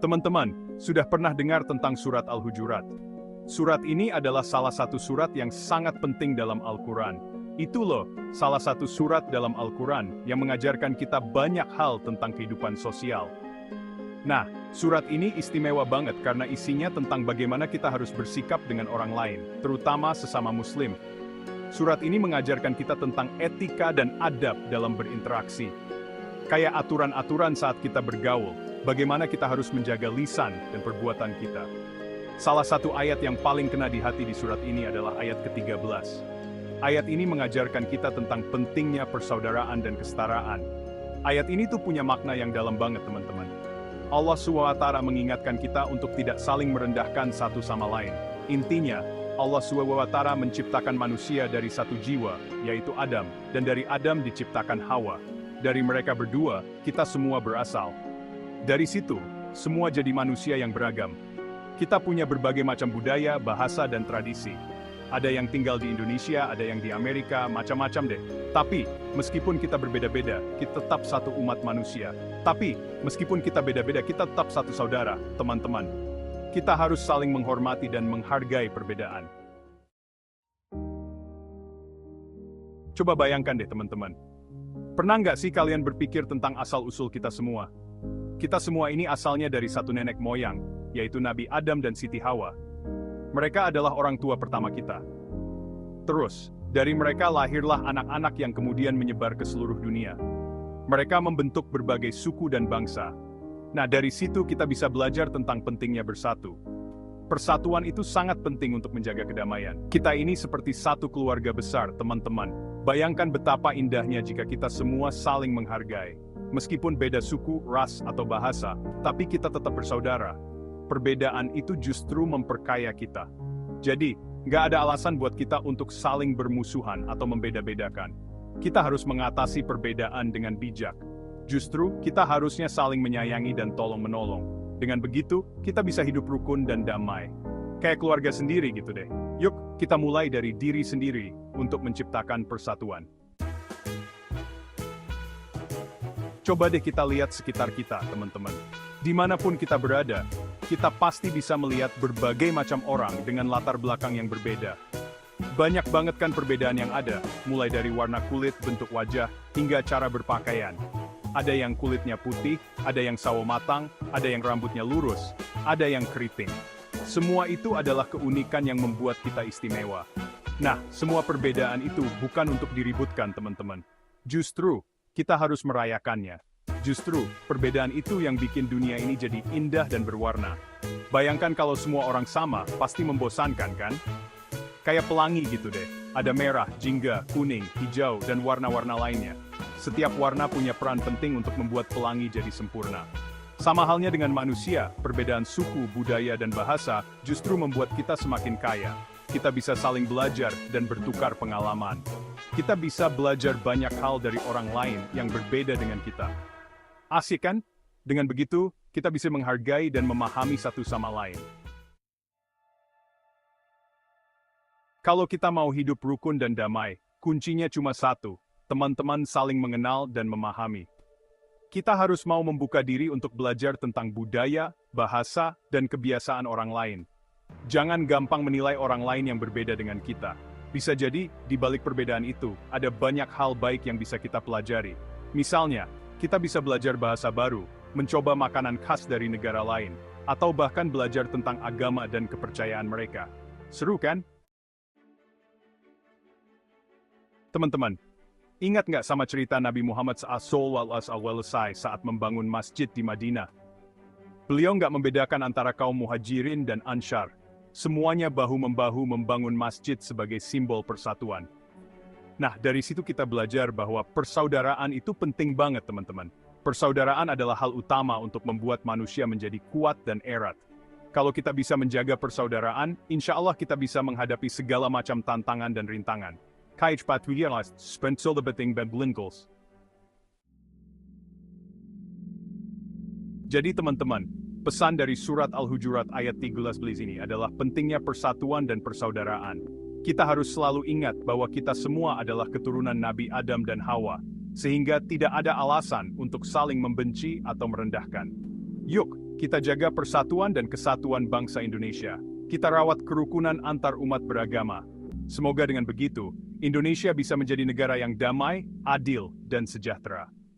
Teman-teman, sudah pernah dengar tentang surat Al-Hujurat? Surat ini adalah salah satu surat yang sangat penting dalam Al-Quran. Itu loh, salah satu surat dalam Al-Quran yang mengajarkan kita banyak hal tentang kehidupan sosial. Nah, surat ini istimewa banget karena isinya tentang bagaimana kita harus bersikap dengan orang lain, terutama sesama Muslim. Surat ini mengajarkan kita tentang etika dan adab dalam berinteraksi. Kayak aturan-aturan saat kita bergaul, bagaimana kita harus menjaga lisan dan perbuatan kita. Salah satu ayat yang paling kena di hati di surat ini adalah ayat ke-13. Ayat ini mengajarkan kita tentang pentingnya persaudaraan dan kesetaraan. Ayat ini tuh punya makna yang dalam banget teman-teman. Allah SWT mengingatkan kita untuk tidak saling merendahkan satu sama lain. Intinya, Allah SWT menciptakan manusia dari satu jiwa, yaitu Adam, dan dari Adam diciptakan Hawa. Dari mereka berdua, kita semua berasal. Dari situ, semua jadi manusia yang beragam. Kita punya berbagai macam budaya, bahasa, dan tradisi. Ada yang tinggal di Indonesia, ada yang di Amerika, macam-macam deh. Tapi, meskipun kita berbeda-beda, kita tetap satu umat manusia. Tapi, meskipun kita beda-beda, kita tetap satu saudara, teman-teman. Kita harus saling menghormati dan menghargai perbedaan. Coba bayangkan deh teman-teman. Pernah nggak sih kalian berpikir tentang asal-usul kita semua? Kita semua ini asalnya dari satu nenek moyang, yaitu Nabi Adam dan Siti Hawa. Mereka adalah orang tua pertama kita. Terus, dari mereka lahirlah anak-anak yang kemudian menyebar ke seluruh dunia. Mereka membentuk berbagai suku dan bangsa. Nah, dari situ kita bisa belajar tentang pentingnya bersatu. Persatuan itu sangat penting untuk menjaga kedamaian. Kita ini seperti satu keluarga besar, teman-teman. Bayangkan betapa indahnya jika kita semua saling menghargai. Meskipun beda suku, ras, atau bahasa, tapi kita tetap bersaudara. Perbedaan itu justru memperkaya kita. Jadi, nggak ada alasan buat kita untuk saling bermusuhan atau membeda-bedakan. Kita harus mengatasi perbedaan dengan bijak. Justru, kita harusnya saling menyayangi dan tolong-menolong. Dengan begitu, kita bisa hidup rukun dan damai. Kayak keluarga sendiri gitu deh. Yuk, kita mulai dari diri sendiri untuk menciptakan persatuan. Coba deh kita lihat sekitar kita, teman-teman. Dimanapun kita berada, kita pasti bisa melihat berbagai macam orang dengan latar belakang yang berbeda. Banyak banget kan perbedaan yang ada, mulai dari warna kulit, bentuk wajah, hingga cara berpakaian. Ada yang kulitnya putih, ada yang sawo matang, ada yang rambutnya lurus, ada yang keriting. Semua itu adalah keunikan yang membuat kita istimewa. Nah, semua perbedaan itu bukan untuk diributkan, teman-teman. Justru, kita harus merayakannya. Justru, perbedaan itu yang bikin dunia ini jadi indah dan berwarna. Bayangkan kalau semua orang sama, pasti membosankan kan? Kayak pelangi gitu deh. Ada merah, jingga, kuning, hijau, dan warna-warna lainnya. Setiap warna punya peran penting untuk membuat pelangi jadi sempurna. Sama halnya dengan manusia, perbedaan suku, budaya, dan bahasa justru membuat kita semakin kaya. Kita bisa saling belajar dan bertukar pengalaman. Kita bisa belajar banyak hal dari orang lain yang berbeda dengan kita. Asik kan? Dengan begitu, kita bisa menghargai dan memahami satu sama lain. Kalau kita mau hidup rukun dan damai, kuncinya cuma satu. Teman-teman saling mengenal dan memahami. Kita harus mau membuka diri untuk belajar tentang budaya, bahasa, dan kebiasaan orang lain. Jangan gampang menilai orang lain yang berbeda dengan kita. Bisa jadi, di balik perbedaan itu, ada banyak hal baik yang bisa kita pelajari. Misalnya, kita bisa belajar bahasa baru, mencoba makanan khas dari negara lain, atau bahkan belajar tentang agama dan kepercayaan mereka. Seru kan? Teman-teman, ingat nggak sama cerita Nabi Muhammad SAW saat membangun masjid di Madinah? Beliau nggak membedakan antara kaum muhajirin dan Ansyar. Semuanya bahu-membahu membangun masjid sebagai simbol persatuan. Nah, dari situ kita belajar bahwa persaudaraan itu penting banget, teman-teman. Persaudaraan adalah hal utama untuk membuat manusia menjadi kuat dan erat. Kalau kita bisa menjaga persaudaraan, insya Allah kita bisa menghadapi segala macam tantangan dan rintangan. Kayak patwiyalas, spensel beting bedlingles. Jadi teman-teman, pesan dari surat Al-Hujurat ayat 13 ini adalah pentingnya persatuan dan persaudaraan. Kita harus selalu ingat bahwa kita semua adalah keturunan Nabi Adam dan Hawa, sehingga tidak ada alasan untuk saling membenci atau merendahkan. Yuk, Kita jaga persatuan dan kesatuan bangsa Indonesia. Kita rawat kerukunan antar umat beragama. Semoga dengan begitu, Indonesia bisa menjadi negara yang damai, adil, dan sejahtera.